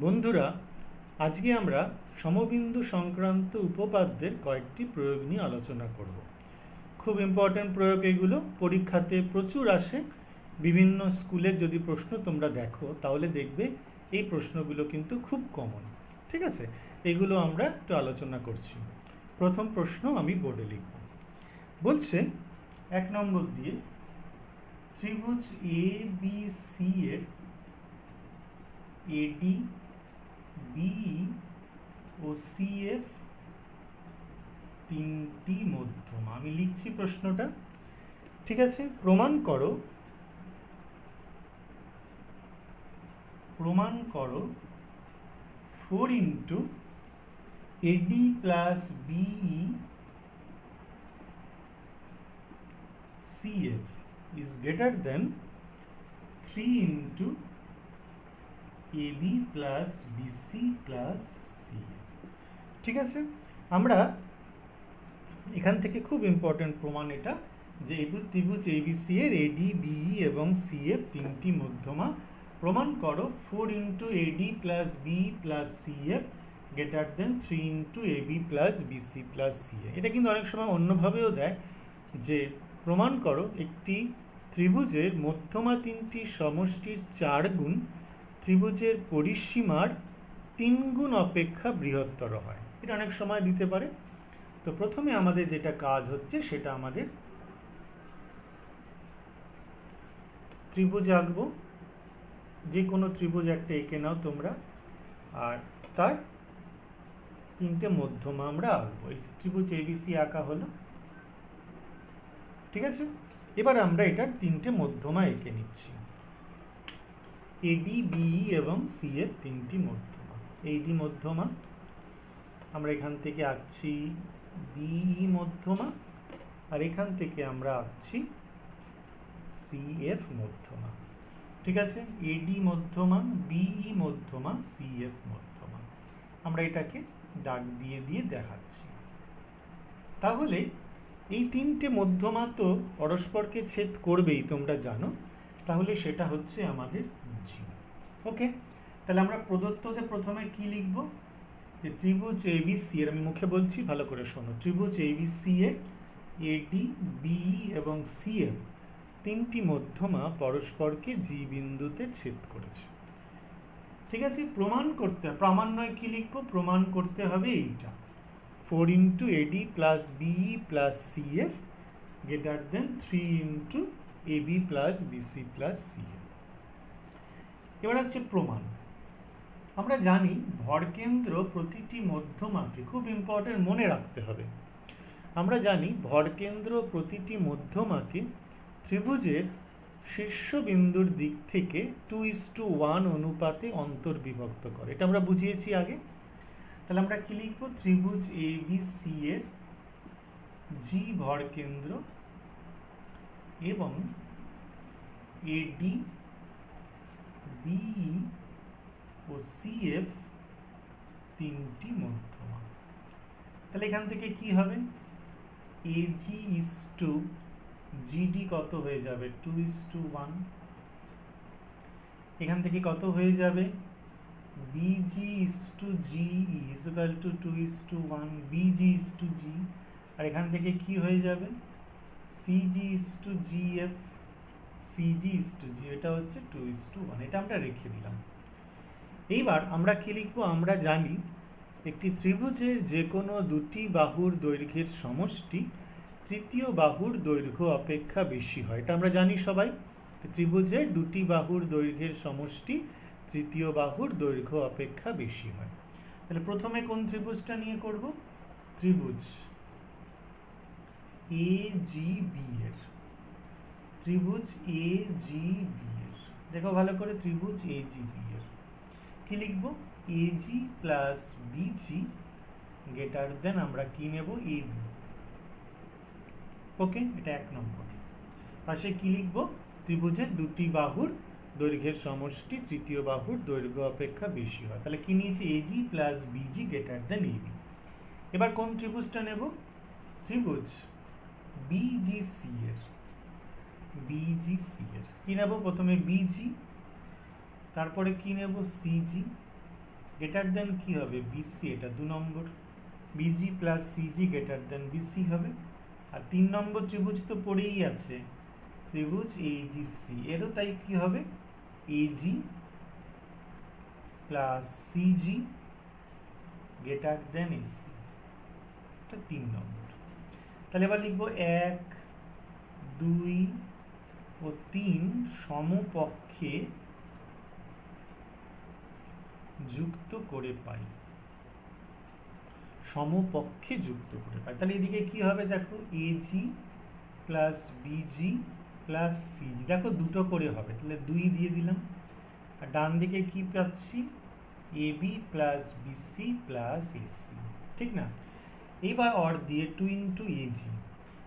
বন্ধুরা, আজকে আমরা সমবিন্দু সংক্রান্ত উপপাদ্যের কয়েকটি প্রয়োগ নিয়ে আলোচনা করব। খুব ইম্পর্ট্যান্ট প্রয়োগ এগুলো, পরীক্ষাতে প্রচুর আসে। বিভিন্ন স্কুলের যদি প্রশ্ন তোমরা দেখো তাহলে দেখবে এই প্রশ্নগুলো কিন্তু খুব কমন। ঠিক আছে, এগুলো আমরা একটু আলোচনা করছি। প্রথম প্রশ্ন আমি বোর্ডে লিখব। বলছে 1 নম্বর দিয়ে ত্রিভুজ এ বি সি এর এডি বিই ও সিএফ তিনটি মধ্যমা। আমি লিখছি প্রশ্নটা, ঠিক আছে। প্রমাণ করো 4 into AD plus BE CF is greater than 3 into AB plus BC plus C. ঠিক আছে, আমরা এখান থেকে খুব ইম্পর্টেন্ট প্রমাণ এটা, যে ত্রিভুজ এবিসি এর এডি বিই এবং সিএফ তিনটি মধ্যমা। প্রমাণ করো 4 into AD plus B plus CF greater than 3 into AB plus BC plus CA. এটা কিন্তু অনেক সময় অন্যভাবেও দেয়, যে প্রমাণ করো একটি ত্রিভুজের মধ্যমা তিনটি সমষ্টির 4 গুণ ত্রিভুজের পরিসীমার 3 গুণ অপেক্ষা বৃহত্তর হয়। এটা অনেক সময় দিতে পারে। তো প্রথমে আমাদের যেটা কাজ হচ্ছে সেটা আমাদের ত্রিভুজ আঁকবো। যে কোনো ত্রিভুজ একটা এঁকে নাও তোমরা, আর তার 3টে মধ্যমা আমরা আঁকবো। এই ত্রিভুজ এবিসি আঁকা হলো, ঠিক আছে। এবার আমরা এটার 3টে মধ্যমা এঁকে নিচ্ছি। এডি বিই এবং সিএফ তিনটি মধ্যমা। এডি মধ্যমা, আমরা এখান থেকে আঁকছি বিই মধ্যমা, আর এখান থেকে আমরা আঁকছি সিএফ মধ্যমা। ঠিক আছে, এডি মধ্যমা, বিই মধ্যমা, সিএফ মধ্যমা। আমরা এটাকে দাগ দিয়ে দিয়ে দেখাচ্ছি। তাহলে এই 3টে মধ্যমা তো পরস্পরকে ছেদ করবেই, তোমরা জানো। তাহলে সেটা হচ্ছে আমাদের জি। ওকে, তাহলে আমরা প্রদত্ততে প্রথমে কি লিখব? যে ত্রিভুজ এবিসি এর, আমি মুখে বলছি, ভালো করে শোনো। ত্রিভুজ এবিসি এর এডি বিই এবং সিএফ তিনটি মধ্যমা পরস্পরকে জি বিন্দুতে ছেদ করেছে। ঠিক আছে, প্রামাণ্যয় কি লিখবো? প্রমাণ করতে হবে এইটা, 4 into AD plus BE plus CF greater than 3 into AB plus BC plus CF. এবার হচ্ছে প্রমাণ। আমরা জানি ভরকেন্দ্র প্রতিটি মধ্যমাকে, খুব ইম্পর্টেন্ট, মনে রাখতে হবে। আমরা জানি ভরকেন্দ্র প্রতিটি মধ্যমাকে ত্রিভুজের শীর্ষবিন্দুর দিক থেকে 2:1 অনুপাতে অন্তর্বিভক্ত করে। এটা আমরা বুঝিয়েছি আগে। তাহলে আমরা কি লিখব? ত্রিভুজ এবিসি এর জি ভরকেন্দ্র এবং এডি বিই ও সিএফ তিনটি মধ্যমা। তাহলে এখান থেকে কি হবে? এজি ইজ টু জিডি কত হয়ে যাবে? 2:1। এখান থেকে কত হয়ে যাবে? BG is to GE is equal to 2:1, BG is to G. আর এখান থেকে কি হয়ে যাবে? CG is to GF, CG is to G. এটা হচ্ছে 2:1। এটা আমরা রেখে দিলাম। এইবার আমরা কি লিখবো? আমরা জানি একটি ত্রিভুজের যে কোনো দুটি বাহুর দৈর্ঘ্যের সমষ্টি তৃতীয় বাহুর দৈর্ঘ্য অপেক্ষা বেশি হয়। এটা আমরা জানি সবাই। ত্রিভুজের দুটি বাহুর দৈর্ঘ্যের সমষ্টি তৃতীয় বাহুর দৈর্ঘ্য অপেক্ষা বেশি হয়। তাহলে প্রথমে কোন ত্রিভুজটা নিয়ে করব? ত্রিভুজ এ জি বি এর, ত্রিভুজ এ জি বি এর। দেখো ভালো করে, ত্রিভুজ এ জি বি এর কি লিখব? এজি প্লাস বিজি গ্রেটার দেন আমরা কি নেব? এবি। ওকে, এটা 1 নম্বর। পাশে কি লিখব? ত্রিভুজের দুটি বাহুর দৈর্ঘ্যের সমষ্টি তৃতীয় বাহুর দৈর্ঘ্য অপেক্ষা বেশি হয়। তাহলে কি নিয়েছি? AG plus BG greater than AB. এবার কোন ত্রিভুজটা নেব? ত্রিভুজ বিজিসি এর, বিজিসি এর কি নেব? প্রথমে বিজি, তারপরে কি নেব? সিজি, গ্রেটার দেন কি হবে বিসি, এটা 2 নম্বর। BG plus CG greater than BC হবে। আর 3 নম্বর ত্রিভুজ তো পড়েই আছে, ত্রিভুজ এইজিসি, এরও তাই কি হবে এজি প্লাস সিজি গ্রেটার দেন এসি, এটা 3 নম্বর। তাহলে এবার লিখবো 1, 2 ও 3 সমপক্ষে যুক্ত করে পাই, সমপক্ষে যুক্ত করে পাই। তাহলে এদিকে কি হবে দেখো AG plus busy plus CG, দেখো দুটো করে হবে, তাহলে 2 দিয়ে দিলাম। আর ডান দিকে কি পাচ্ছি AB plus BC plus AC, ঠিক না? এইবার অর দিয়ে 2 ইন্টু এজি,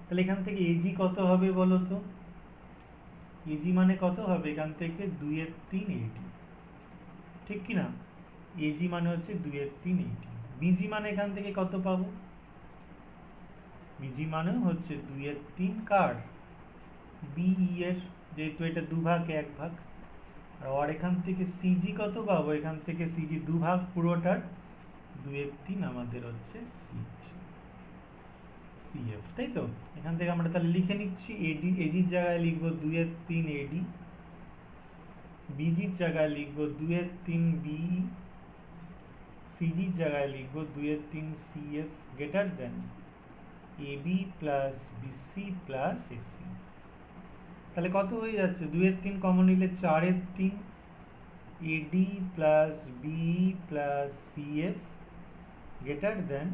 তাহলে এখান থেকে এজি কত হবে বলো তো? এজি মানে কত হবে এখান থেকে 2 এর 3 এডি, ঠিক কি না? এজি মানে হচ্ছে 2 এর 3 এডি। বিজি মানে এখান থেকে কত পাবো? বিজি মানে হচ্ছে 2 এর 3 কার বিই এর, যেহেতু এটা 2 ভাগ 1 ভাগ। আর এখান থেকে সিজি কত পাবো? এখান থেকে সিজি 2 ভাগ পুরোটার 2 এর 3 আমাদের হচ্ছে সিজি সিএফ, তাই তো? এখান থেকে আমরা তাহলে লিখে নিচ্ছি এডি, এজির জায়গায় লিখবো 2 এর 3 এডি, বিজির জায়গায় লিখবো 2 এর 3 বিই, সিজির জায়গায় লিখবো 2 এর 3 CF greater than AB plus BC plus AC. তাহলে কত হয়ে যাচ্ছে? 2 এর 3 কমন নিলে 4 এর 3 AD plus BE plus CF greater than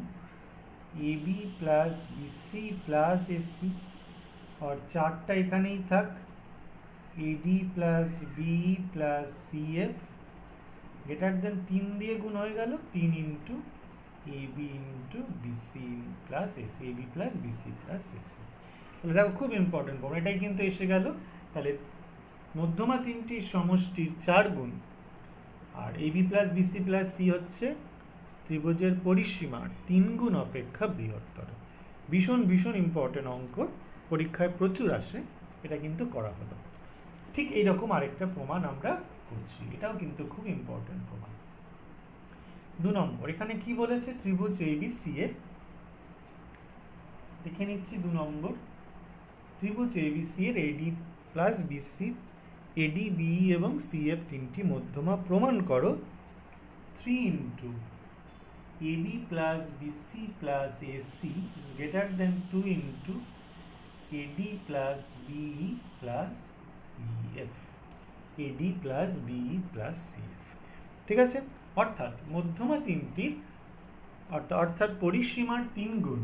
AB plus BC plus AC. और 4টা এখানেই থাক, AD plus BE plus CF greater than 3 দিয়ে গুণ হয়ে গেল 3 into AB into BC plus AC, AB plus BC plus AC. তাহলে দেখো খুব ইম্পর্টেন্ট প্রবলেম, এটাই কিন্তু এসে গেল। তাহলে মধ্যমা তিনটির সমষ্টির 4 গুণ, আর AB plus BC plus C হচ্ছে ত্রিভুজের পরিসীমার 3 গুণ অপেক্ষা বৃহত্তর। ভীষণ ভীষণ ইম্পর্টেন্ট অঙ্ক, পরীক্ষায় প্রচুর আসে, এটা কিন্তু করা হলো। ঠিক এইরকম আরেকটা প্রমাণ আমরা করছি, এটাও কিন্তু খুব ইম্পর্টেন্ট প্রমাণ। 2 নম্বর, এখানে কি বলেছে? ত্রিভুজ এবিসি এর, দেখে নিচ্ছি 2 নম্বর, ত্রিভুজ এবিসি এর AD plus BC, AD BE এবং সিএফ তিনটি মধ্যমা প্রমাণ করো 3 into AB plus BC plus AC is greater than 2 into AD plus BE plus CF, AD plus BE plus CF, ঠিক আছে? অর্থাৎ মধ্যমা তিনটির অর্থাৎ পরিসীমার 3 গুণ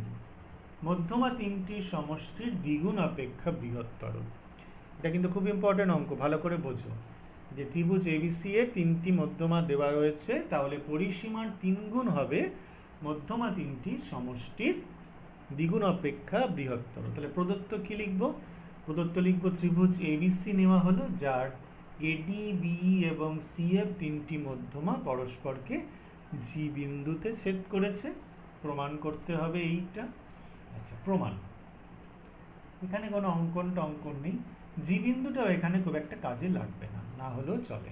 মধ্যমা তিনটির সমষ্টির দ্বিগুণ অপেক্ষা বৃহত্তর। এটা কিন্তু খুব ইম্পর্টেন্ট অঙ্ক, ভালো করে বোঝো যে ত্রিভুজ এবিসি এর 3টি মধ্যমা দেওয়া রয়েছে, তাহলে পরিসীমার 3 গুণ হবে মধ্যমা তিনটির সমষ্টির দ্বিগুণ অপেক্ষা বৃহত্তর। তাহলে প্রদত্ত কি লিখব? প্রদত্ত লিখব ত্রিভুজ এবিসি নেওয়া হলো, যার এডি বিই এবং সিএফ তিনটি মধ্যমা পরস্পরকে জি বিন্দুতে ছেদ করেছে। প্রমাণ করতে হবে এইটা। আচ্ছা, প্রমাণ, এখানে কোনো অঙ্কন টঙ্কন নেই, জি বিন্দুটাও এখানে খুব একটা কাজে লাগবে না, না হলেও চলে।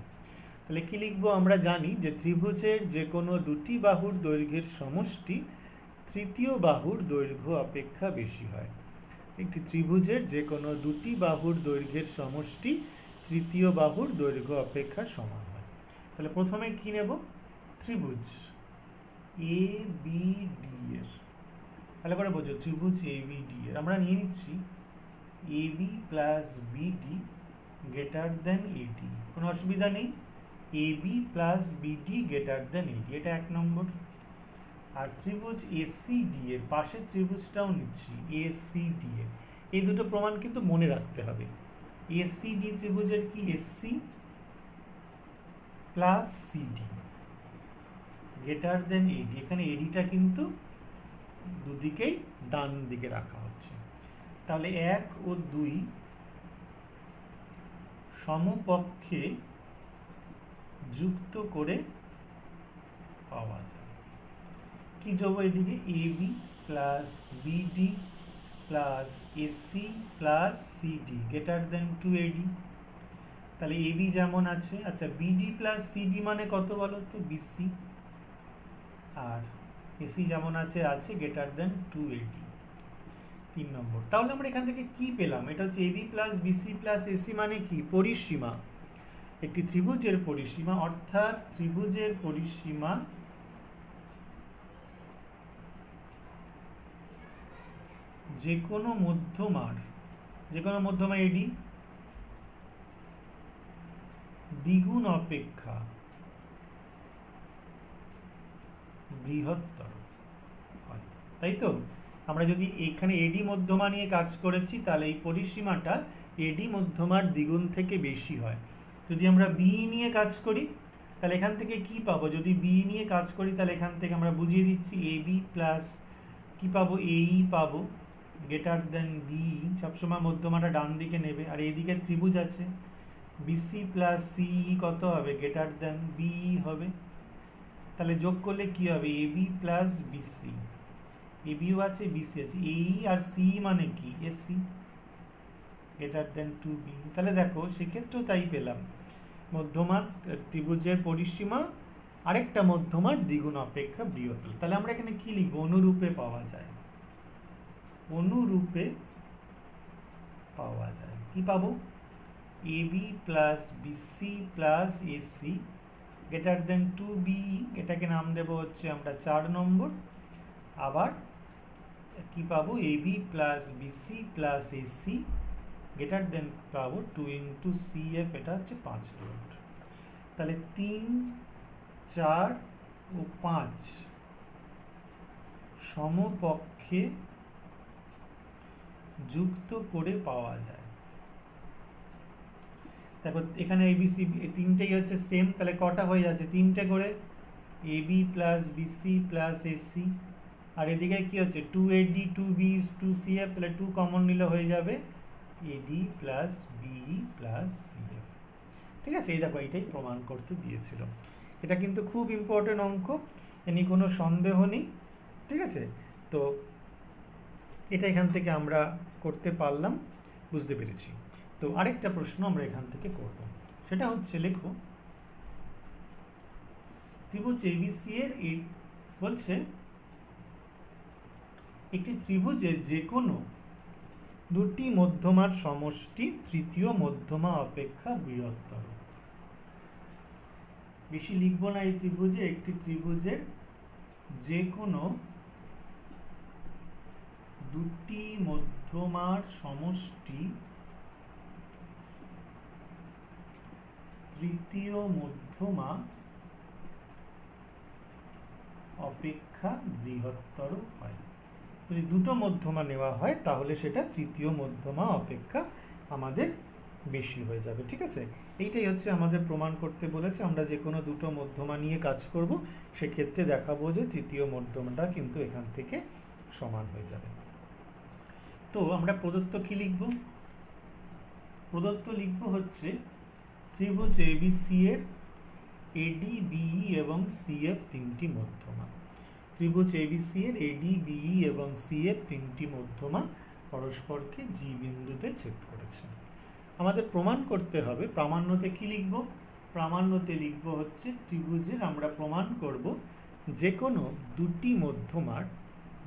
তাহলে কি লিখবো? আমরা জানি যে ত্রিভুজের যে কোনো দুটি বাহুর দৈর্ঘ্যের সমষ্টি তৃতীয় বাহুর দৈর্ঘ্য অপেক্ষা বেশি হয়। একটি ত্রিভুজের যে কোনো দুটি বাহুর দৈর্ঘ্যের সমষ্টি তৃতীয় বাহুর দৈর্ঘ্য অপেক্ষা সমান হয়। তাহলে প্রথমে কি নেব? ত্রিভুজ এ বি ডি এর, তাহলে করে বোঝো ত্রিভুজ এ বি ডি এর আমরা নিয়ে নিচ্ছি AB plus BD greater than AD, কোনো অসুবিধা নেই। AB plus BD greater than AD, এটা 1 নম্বর। আর ত্রিভুজ এসিডি এর পাশের ত্রিভুজটাও নিচ্ছি এসিডি এর, এই দুটো প্রমাণ কিন্তু মনে রাখতে হবে। এসিডি ত্রিভুজের কি AC plus CD greater than AD, এখানে এডিটা কিন্তু দুদিকেই ডান দিকে রাখা হচ্ছে। তাহলে 1 ও 2 সমপক্ষে যুক্ত করে পাওয়া যায়। কি যোগ? এদিকে AB plus BD plus AC plus CD greater than 2AD। তাহলে এবি যেমন আছে, আচ্ছা বিডি প্লাস সিডি মানে কত বলো তো? বিসি। আর এসি যেমন আছে গ্রেটার দেন 2AD। 3 নম্বর, তাহলে আমরা এখান থেকে কি পেলাম? এটা হচ্ছে AB plus BC plus AC মানে কি? পরিসীমা। একটি ত্রিভুজের পরিসীমা, অর্থাৎ ত্রিভুজের পরিসীমা যে কোনো মধ্যমার AD দ্বিগুণ অপেক্ষা বৃহত্তর হয়, তাই তো? আমরা যদি এখানে এডি মধ্যমা নিয়ে কাজ করেছি, তাহলে এই পরিসীমাটা এডি মধ্যমার দ্বিগুণ থেকে বেশি হয়। যদি আমরা বি নিয়ে কাজ করি, তাহলে এখান থেকে কি পাবো? যদি বি নিয়ে কাজ করি, তাহলে এখান থেকে আমরা বুঝিয়ে দিচ্ছি এবি প্লাস কি পাবো? এই পাবো গ্রেটার দেন বি, সবসময় মধ্যমাটা ডান দিকে নেবে। আর এইদিকে ত্রিভুজ আছে বিসি প্লাস সিই কত হবে? গ্রেটার দেন বি হবে। তাহলে যোগ করলে কি হবে? এবি প্লাস বিসি, এবিও আছে বিসি আছে, এই আর সি মানে কি? AC greater than 2B। তাহলে দেখো সেক্ষেত্রেও তাই পেলাম, মধ্যমার ত্রিভুজের পরিসীমা আরেকটা মধ্যমার দ্বিগুণ অপেক্ষা বৃহত্তর। তাহলে আমরা এখানে কি লিখবো? অনুরূপে পাওয়া যায়, অনুরূপে পাওয়া যায়। কি পাবো? AB plus BC plus AC greater than 2B। এটাকে নাম দেবো হচ্ছে আমরা 4 নম্বর। আবার কি পাবো? AB plus BC plus AC greater than পাবো 2 ইন্টু CF, এটা হচ্ছে 5 নম্বর। তাহলে 3, 4 ও 5 সমপক্ষে যুক্ত করে পাওয়া যায়। দেখো এখানে ABC তিনটেই হচ্ছে সেম, তাহলে কটা হয়ে যাচ্ছে? 3টে করে, AB plus BC plus AC। আর এদিকে কি হচ্ছে? 2AD 2B 2CF, তাহলে 2 কমন নিলে হয়ে যাবে AD plus BE plus CF। ঠিক আছে, এই দেখো এইটাই প্রমাণ করতে দিয়েছিল। এটা কিন্তু খুব ইম্পর্টেন্ট অঙ্ক, এ নিয়ে কোনো সন্দেহ নেই। ঠিক আছে, তো এটা এখান থেকে আমরা করতে পারলাম, বুঝতে পেরেছি। তো আরেকটা প্রশ্ন আমরা এখান থেকে করব, সেটা হচ্ছে লেখো ত্রিভুজ ABC এর বলছে একটি ত্রিভুজের যে কোনো দুটি মধ্যমার সমষ্টি তৃতীয় মধ্যমা অপেক্ষা বৃহত্তর। বেশি লিখবো না এই ত্রিভুজে, একটি ত্রিভুজের যে কোনো দুটি মধ্যমার সমষ্টি তৃতীয় মধ্যমা অপেক্ষা বৃহত্তর হয়। যদি দুটো মধ্যমা নেওয়া হয়, তাহলে সেটা তৃতীয় মধ্যমা অপেক্ষা আমাদের বেশি হয়ে যাবে। ঠিক আছে, এইটাই হচ্ছে আমাদের প্রমাণ করতে বলেছে। আমরা যে কোনো দুটো মধ্যমা নিয়ে কাজ করব, সেক্ষেত্রে দেখাবো যে তৃতীয় মধ্যমাটা কিন্তু এখান থেকে সমান হয়ে যাবে। তো আমরা প্রদত্ত কি লিখব? প্রদত্ত লিখব হচ্ছে ত্রিভুজ ABC এর AD BE এবং CF তিনটি মধ্যমা। ত্রিভুজ ABC এর AD BE এবং CF তিনটি মধ্যমা পরস্পরকে G বিন্দুতে ছেদ করেছে। আমাদের প্রমাণ করতে হবে, প্রামাণ্যতে কি লিখব? প্রামাণ্যতে লিখব হচ্ছে ত্রিভুজের আমরা প্রমাণ করব যে কোনো দুটি মধ্যমার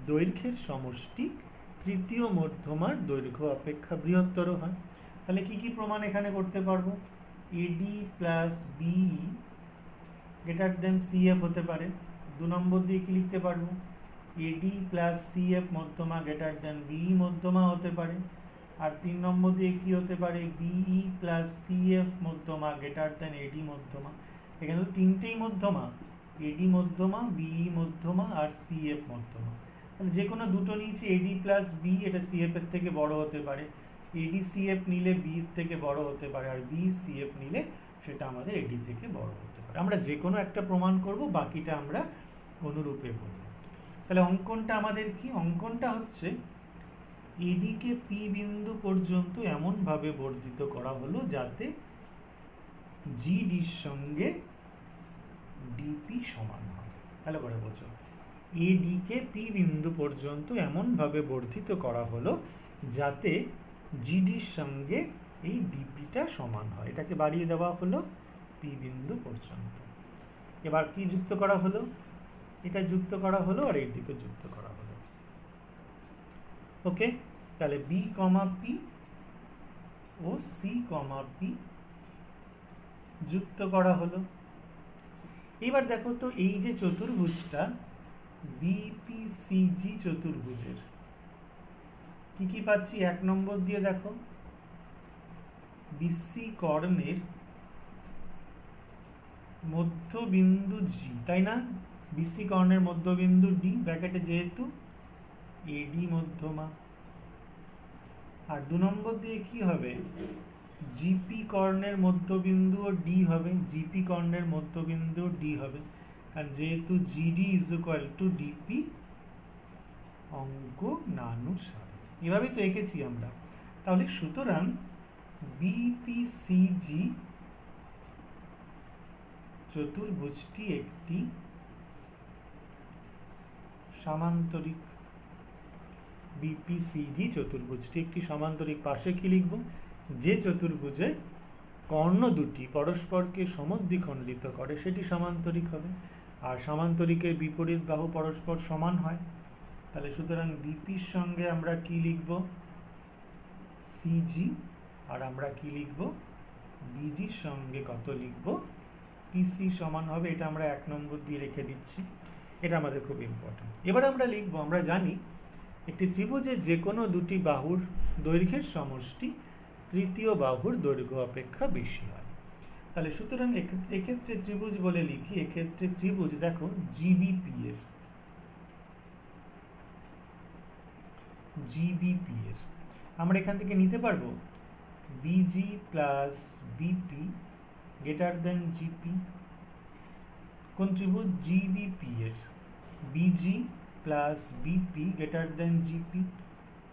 দৈর্ঘ্যের সমষ্টি তৃতীয় মধ্যমার দৈর্ঘ্য অপেক্ষা বৃহত্তর হয়। তাহলে কি কি প্রমাণ এখানে করতে পারবো? AD plus BE greater than CF হতে পারে। 2 নম্বর দিয়ে কি লিখতে পারবো? AD প্লাস CF মধ্যমা গ্রেটার দেন BE মধ্যমা হতে পারে। আর 3 নম্বর দিয়ে কি হতে পারে? BE প্লাস CF মধ্যমা গ্রেটার দেন AD মধ্যমা। এখানে তো তিনটেই মধ্যমা, AD মধ্যমা, BE মধ্যমা আর CF মধ্যমা। তাহলে যে কোনো দুটো নিয়েছি, AD প্লাস B, এটা CF এর থেকে বড় হতে পারে। AD CF নিলে B এর থেকে বড় হতে পারে, আর B CF নিলে সেটা আমাদের AD থেকে বড় হতে পারে। আমরা যে কোনো একটা প্রমাণ করব, বাকিটা আমরা অনুরূপে বলব। তাহলে অঙ্কনটা আমাদের কি? অঙ্কনটা হচ্ছে AD কে P বিন্দু পর্যন্ত এমনভাবে বর্ধিত করা হলো যাতে GD এর সঙ্গে DP সমান হয়। ভালো করে বোঝো, AD কে P বিন্দু পর্যন্ত এমনভাবে বর্ধিত করা হলো যাতে GD এর সঙ্গে এই DPটা সমান হয়। এটাকে বাড়িয়ে দেওয়া হলো P বিন্দু পর্যন্ত। এবার কি যুক্ত করা হলো? এটা যুক্ত করা হলো আর এইটিকে যুক্ত করা হলো। ওকে, তাহলে বি কমা পি ও সি কমা পি যুক্ত করা হলো। এবার দেখো তো এই যে চতুর্ভুজটা বিপিসিজি চতুর্ভুজের কি কি পাচ্ছি। 1 নম্বর দিয়ে দেখো বিসি কর্ণের মধ্যবিন্দু জি, তাই না? বিসি কর্ণের মধ্যবিন্দু ডি, ব্র্যাকেটে যেহেতু এডি মধ্যমা। আর 2 নম্বর দিয়ে কি হবে, জিপি কর্ণের মধ্যবিন্দু ডি হবে, জিপি কর্ণের মধ্যবিন্দু ডি হবে, আর যেহেতু GD is equal two DP অঙ্ক নানুসারে। এভাবেই তো এঁকেছি আমরা। তাহলে সুতরাং বিপিসিজি চতুর্ভুজটি একটি সামান্তরিক। বিপিসিজি চতুর্ভুজটি একটি সামান্তরিক। পাশে কি লিখব, যে চতুর্ভুজের কর্ণ দুটি পরস্পরকে সমদ্বিখণ্ডিত করে সেটি সামান্তরিক হবে। আর সামান্তরিকের বিপরীত বাহু পরস্পর সমান হয়। তাহলে সুতরাং বিপির সঙ্গে আমরা কি লিখব, সিজি, আর আমরা কি লিখব, বিজির সঙ্গে কত লিখব, পিসি সমান হবে। এটা আমরা 1 নম্বর দিয়ে রেখে দিচ্ছি, এটা আমাদের খুব ইম্পর্টেন্ট। এবার আমরা লিখব, আমরা জানি একটি ত্রিভুজের যে কোনো দুটি বাহুর দৈর্ঘ্যের সমষ্টি তৃতীয় বাহুর দৈর্ঘ্য অপেক্ষা বেশি হয়। তাহলে সুতরাং এক্ষেত্রে ত্রিভুজ বলে লিখি, এক্ষেত্রে ত্রিভুজ দেখো জিবিপি এর আমরা এখান থেকে নিতে পারবো busy plus BP greater than GP. কোন ত্রিভুজ, জিবিপি এর busy plus BP greater than GP.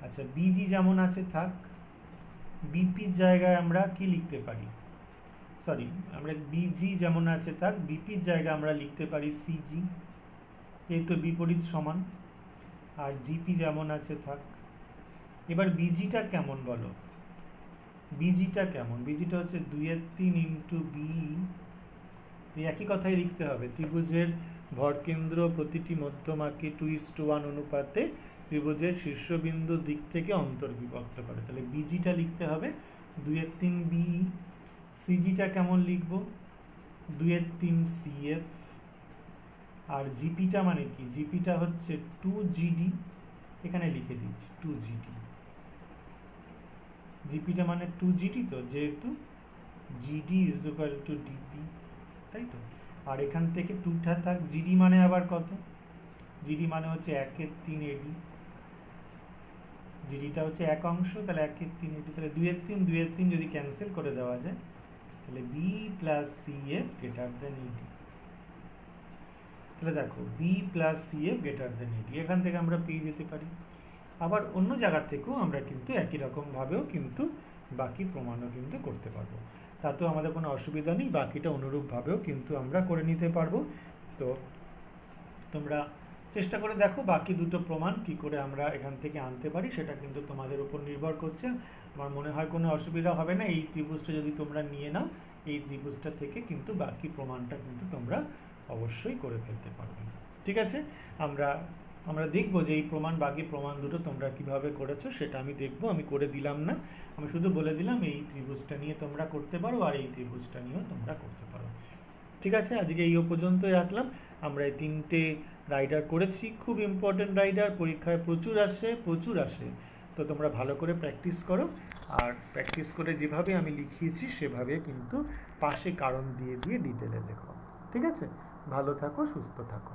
আচ্ছা, বিজি যেমন আছে থাক, বিপির জায়গায় আমরা কি লিখতে পারি, সরি আমরা বিজি যেমন আছে থাক, বিপির জায়গায় আমরা লিখতে পারি সিজি, যেহেতু বিপরীত সমান। আর জিপি যেমন আছে থাক। এবার বিজিটা কেমন বলো, বিজিটা কেমন, বিজিটা হচ্ছে 2/3 ইন্টু বি। এই একই কথাই লিখতে হবে, ত্রিভুজের ভরকেন্দ্র প্রতিটি মধ্যমাকে 2:1 অনুপাতে ত্রিভুজের শীর্ষবিন্দু দিক থেকে অন্তর্বিভক্ত করে। তাহলে বিজিটা লিখতে হবে 2/3 বি। সিজিটা কেমন লিখব, 2/3 সিএফ। আর জিপিটা মানে কি, জিপিটা হচ্ছে 2GD, এখানে লিখে দিচ্ছি 2GD। জিপিটা মানে 2GD, তো যেহেতু GD is equal two DP, তাই তো। আর এখান থেকে 2টা থাক, জিডি মানে আবার কত, জিডি মানে হচ্ছে 1/3 এডি, জিডিটা হচ্ছে 1 অংশ, তাহলে 1/3 এডি। তাহলে 2/3 যদি ক্যান্সেল করে দেওয়া যায়, তাহলে B plus CF greater than AD. তাহলে দেখো B plus CF greater than AD, এখান থেকে আমরা পেয়ে যেতে পারি। আবার অন্য জায়গা থেকেও আমরা কিন্তু একই রকমভাবেও কিন্তু বাকি প্রমাণও কিন্তু করতে পারবো, তাতেও আমাদের কোনো অসুবিধা নেই। বাকিটা অনুরূপভাবেও কিন্তু আমরা করে নিতে পারবো। তো তোমরা চেষ্টা করে দেখো বাকি দুটো প্রমাণ কি করে আমরা এখান থেকে আনতে পারি, সেটা কিন্তু তোমাদের উপর নির্ভর করছে। আমার মনে হয় কোনো অসুবিধা হবে না। এই ত্রিভুজটা যদি তোমরা নিয়ে নাও, এই ত্রিভুজটা থেকে কিন্তু বাকি প্রমাণটা কিন্তু তোমরা অবশ্যই করে ফেলতে পারবে। ঠিক আছে, আমরা দেখব যে এই বাকি প্রমাণ দুটো তোমরা কিভাবে করেছো সেটা আমি দেখব। আমি করে দিলাম না, আমি শুধু বলে দিলাম এই ত্রিভুজটা নিয়ে তোমরা করতে পারো আর এই ত্রিভুজটা নিয়েও তোমরা করতে পারো। ঠিক আছে, আজকে এই পর্যন্তই রাখলাম। আমরা এই 3টে রাইডার করেছি, খুব ইম্পর্টেন্ট রাইডার, পরীক্ষায় প্রচুর আসে। তো তোমরা ভালো করে প্র্যাকটিস করো, আর প্র্যাকটিস করে যেভাবে আমি লিখিয়েছি সেভাবে কিন্তু পাশে কারণ দিয়ে ডিটেলে লেখো। ঠিক আছে, ভালো থাকো, সুস্থ থাকো।